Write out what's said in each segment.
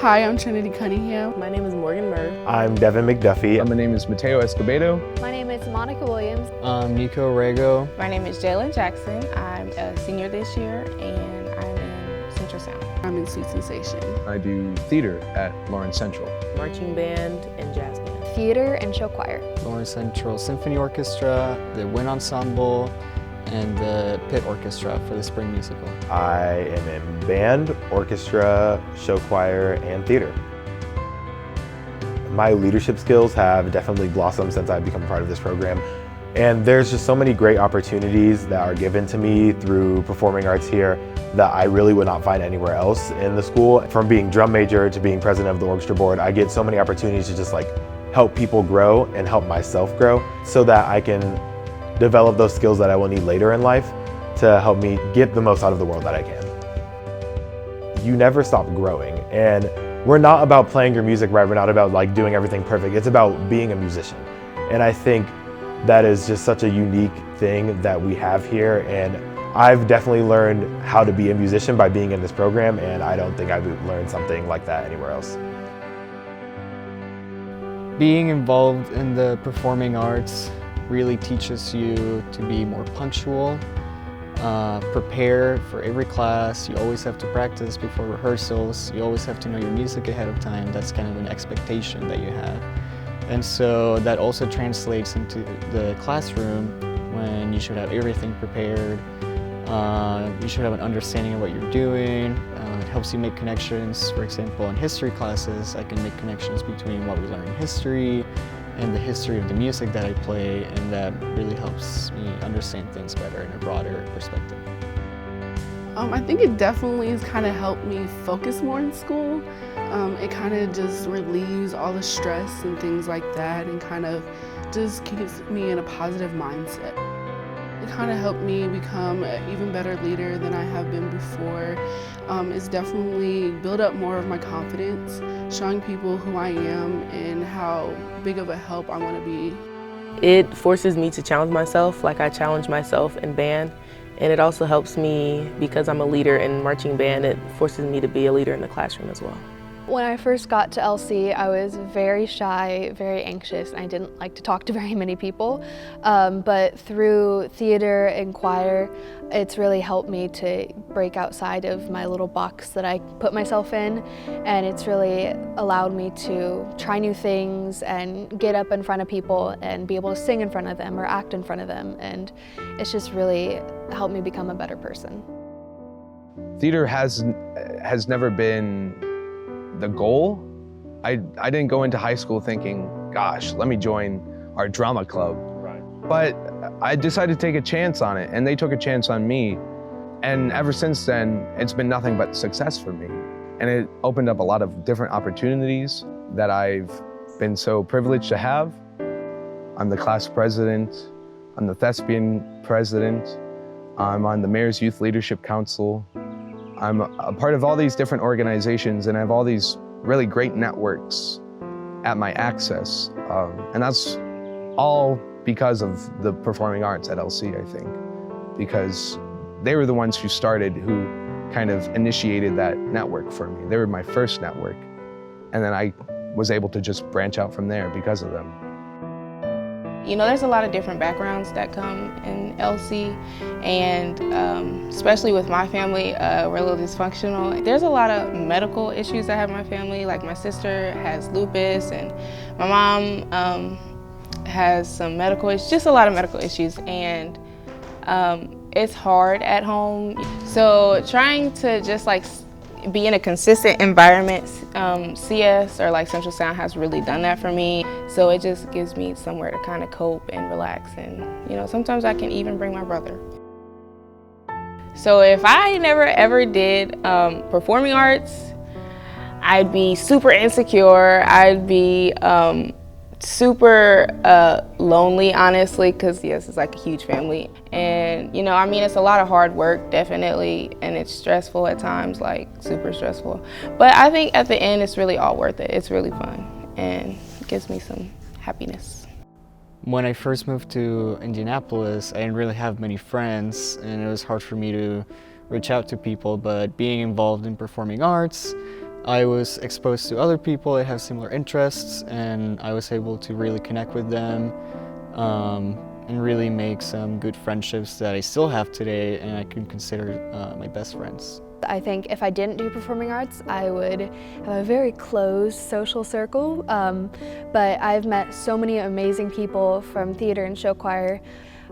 Hi, I'm Trinity Cunningham. My name is Morgan Murr. I'm Devin McDuffie. My name is Mateo Escobedo. My name is Monica Williams. I'm Nico Rego. My name is Jalen Jackson. I'm a senior this year and I'm in Central Sound. I'm in Sweet Sensation. I do theater at Lawrence Central. Marching band and jazz band. Theater and show choir. Lawrence Central Symphony Orchestra, the Wind Ensemble, and the Pit Orchestra for the Spring Musical. I am in band, orchestra, show choir, and theater. My leadership skills have definitely blossomed since I've become part of this program. And there's just so many great opportunities that are given to me through performing arts here that I really would not find anywhere else in the school. From being drum major to being president of the orchestra board, I get so many opportunities to just help people grow and help myself grow so that I can develop those skills that I will need later in life to help me get the most out of the world that I can. You never stop growing, and we're not about playing your music right, we're not about doing everything perfect, it's about being a musician. And I think that is just such a unique thing that we have here, and I've definitely learned how to be a musician by being in this program, and I don't think I've learned something like that anywhere else. Being involved in the performing arts really teaches you to be more punctual, prepare for every class. You always have to practice before rehearsals. You always have to know your music ahead of time. That's kind of an expectation that you have. And so that also translates into the classroom when you should have everything prepared. You should have an understanding of what you're doing. It helps you make connections. For example, in history classes, I can make connections between what we learn in history and the history of the music that I play, and that really helps me understand things better in a broader perspective. I think it definitely has kind of helped me focus more in school. It kind of just relieves all the stress and things like that, and kind of just keeps me in a positive mindset. It kind of helped me become an even better leader than I have been before. It's definitely built up more of my confidence, showing people who I am and how big of a help I want to be. It forces me to challenge myself like I challenge myself in band. And it also helps me because I'm a leader in marching band. It forces me to be a leader in the classroom as well. When I first got to LC, I was very shy, very anxious, and I didn't like to talk to very many people. But through theater and choir, it's really helped me to break outside of my little box that I put myself in, and it's really allowed me to try new things and get up in front of people and be able to sing in front of them or act in front of them, and it's just really helped me become a better person. Theater has never been the goal. I didn't go into high school thinking, gosh, let me join our drama club. Right. But I decided to take a chance on it, and they took a chance on me. And ever since then, it's been nothing but success for me. And it opened up a lot of different opportunities that I've been so privileged to have. I'm the class president, I'm the thespian president, I'm on the Mayor's Youth Leadership Council. I'm a part of all these different organizations, and I have all these really great networks at my access. And that's all because of the performing arts at LC, I think, because they were the ones who started, who kind of initiated that network for me. They were my first network, and then I was able to just branch out from there because of them. You know, there's a lot of different backgrounds that come in LC, and especially with my family, we're a little dysfunctional. There's a lot of medical issues I have in my family, like my sister has lupus, and my mom has some medical issues, just a lot of medical issues, and it's hard at home. So trying to just be in a consistent environment, CS or Central Sound has really done that for me. So it just gives me somewhere to kind of cope and relax, and sometimes I can even bring my brother. So if I never ever did performing arts, I'd be super insecure, I'd be super lonely, honestly, because yes, it's like a huge family. And it's a lot of hard work, definitely, and it's stressful at times, super stressful. But I think at the end, it's really all worth it. It's really fun, and it gives me some happiness. When I first moved to Indianapolis, I didn't really have many friends, and it was hard for me to reach out to people, but being involved in performing arts, I was exposed to other people that have similar interests, and I was able to really connect with them and really make some good friendships that I still have today, and I can consider my best friends. I think if I didn't do performing arts, I would have a very closed social circle, but I've met so many amazing people from theater and show choir.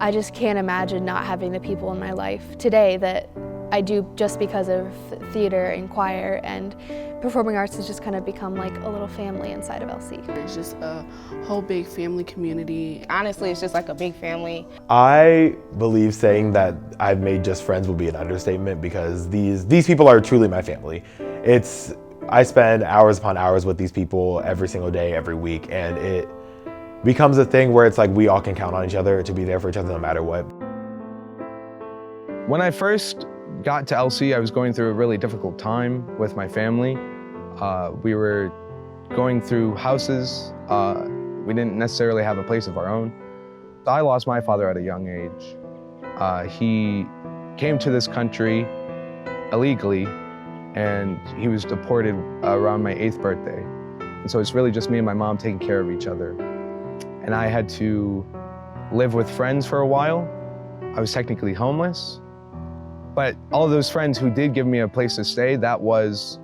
I just can't imagine not having the people in my life today that I do just because of theater and choir, and performing arts has just kind of become like a little family inside of LC. It's just a whole big family community. Honestly, it's just like a big family. I believe saying that I've made just friends would be an understatement, because these people are truly my family. I spend hours upon hours with these people every single day, every week, and it becomes a thing where it's like we all can count on each other to be there for each other no matter what. When I first got to LC, I was going through a really difficult time with my family. We were going through houses. We didn't necessarily have a place of our own. I lost my father at a young age. He came to this country illegally, and he was deported around my 8th birthday. And so it's really just me and my mom taking care of each other. And I had to live with friends for a while. I was technically homeless. But all of those friends who did give me a place to stay, that was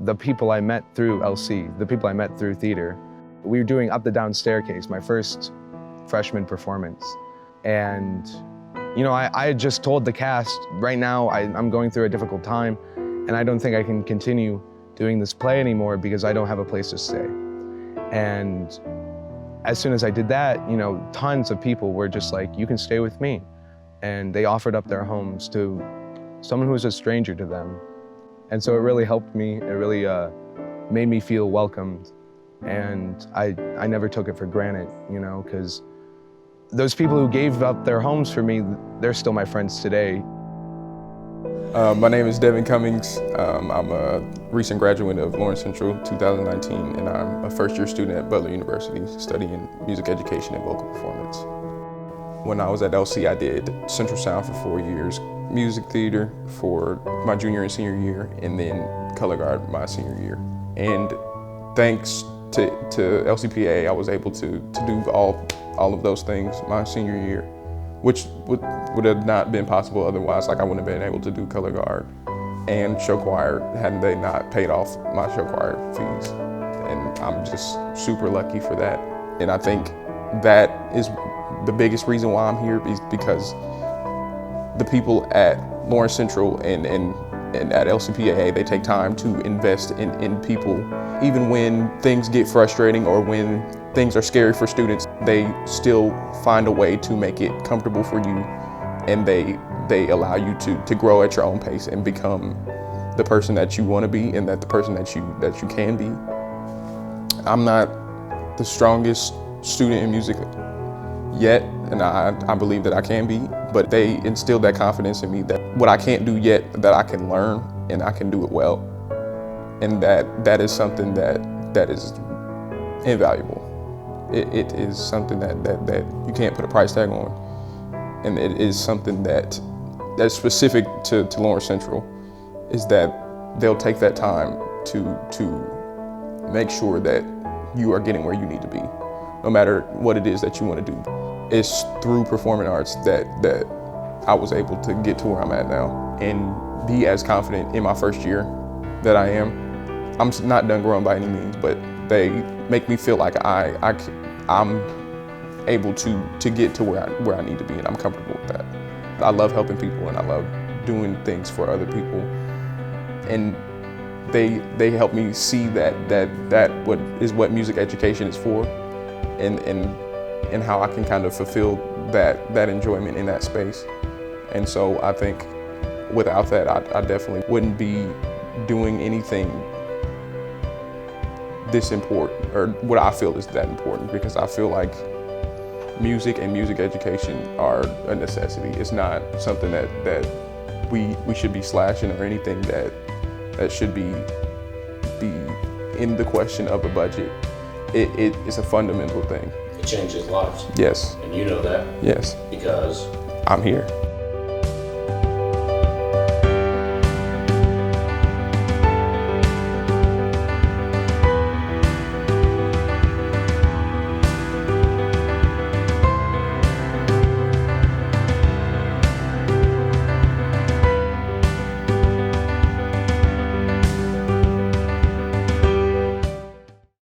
the people I met through LC, the people I met through theater. We were doing Up the Down Staircase, my first freshman performance. And, you know, I had just told the cast, right now I'm going through a difficult time, and I don't think I can continue doing this play anymore because I don't have a place to stay. And as soon as I did that, you know, tons of people were just like, you can stay with me. And they offered up their homes to someone who was a stranger to them. And so it really helped me. It really made me feel welcomed. And I never took it for granted, you know, because those people who gave up their homes for me, they're still my friends today. My name is Devin Cummings. I'm a recent graduate of Lawrence Central 2019, and I'm a first-year student at Butler University studying music education and vocal performance. When I was at LC, I did Central Sound for 4 years, music theater for my junior and senior year, and then color guard my senior year. And thanks to LCPA, I was able to do all of those things my senior year, which would have not been possible otherwise. Like, I wouldn't have been able to do color guard and show choir hadn't they not paid off my show choir fees. And I'm just super lucky for that. And I think that is the biggest reason why I'm here, is because the people at Lawrence Central and at LCPAA, they take time to invest in people. Even when things get frustrating or when things are scary for students, they still find a way to make it comfortable for you, and they allow you to grow at your own pace and become the person that you want to be and that the person that you can be. I'm not the strongest student in music yet, and I believe that I can be, but they instilled that confidence in me that what I can't do yet, that I can learn and I can do it well. And that is something that is invaluable. It is something that you can't put a price tag on. And it is something that's specific to Lawrence Central, is that they'll take that time to make sure that you are getting where you need to be, no matter what it is that you want to do. It's through performing arts that I was able to get to where I'm at now and be as confident in my first year that I am. I'm not done growing by any means, but they make me feel like I'm able to get to where I need to be, and I'm comfortable with that. I love helping people, and I love doing things for other people, and they help me see that what music education is for, and how I can kind of fulfill that enjoyment in that space. And so I think without that, I definitely wouldn't be doing anything this important, or what I feel is that important, because I feel like music and music education are a necessity. It's not something that we should be slashing, or anything that should be in the question of a budget. It's a fundamental thing. It changes lives. Yes. And you know that? Yes. Because? I'm here.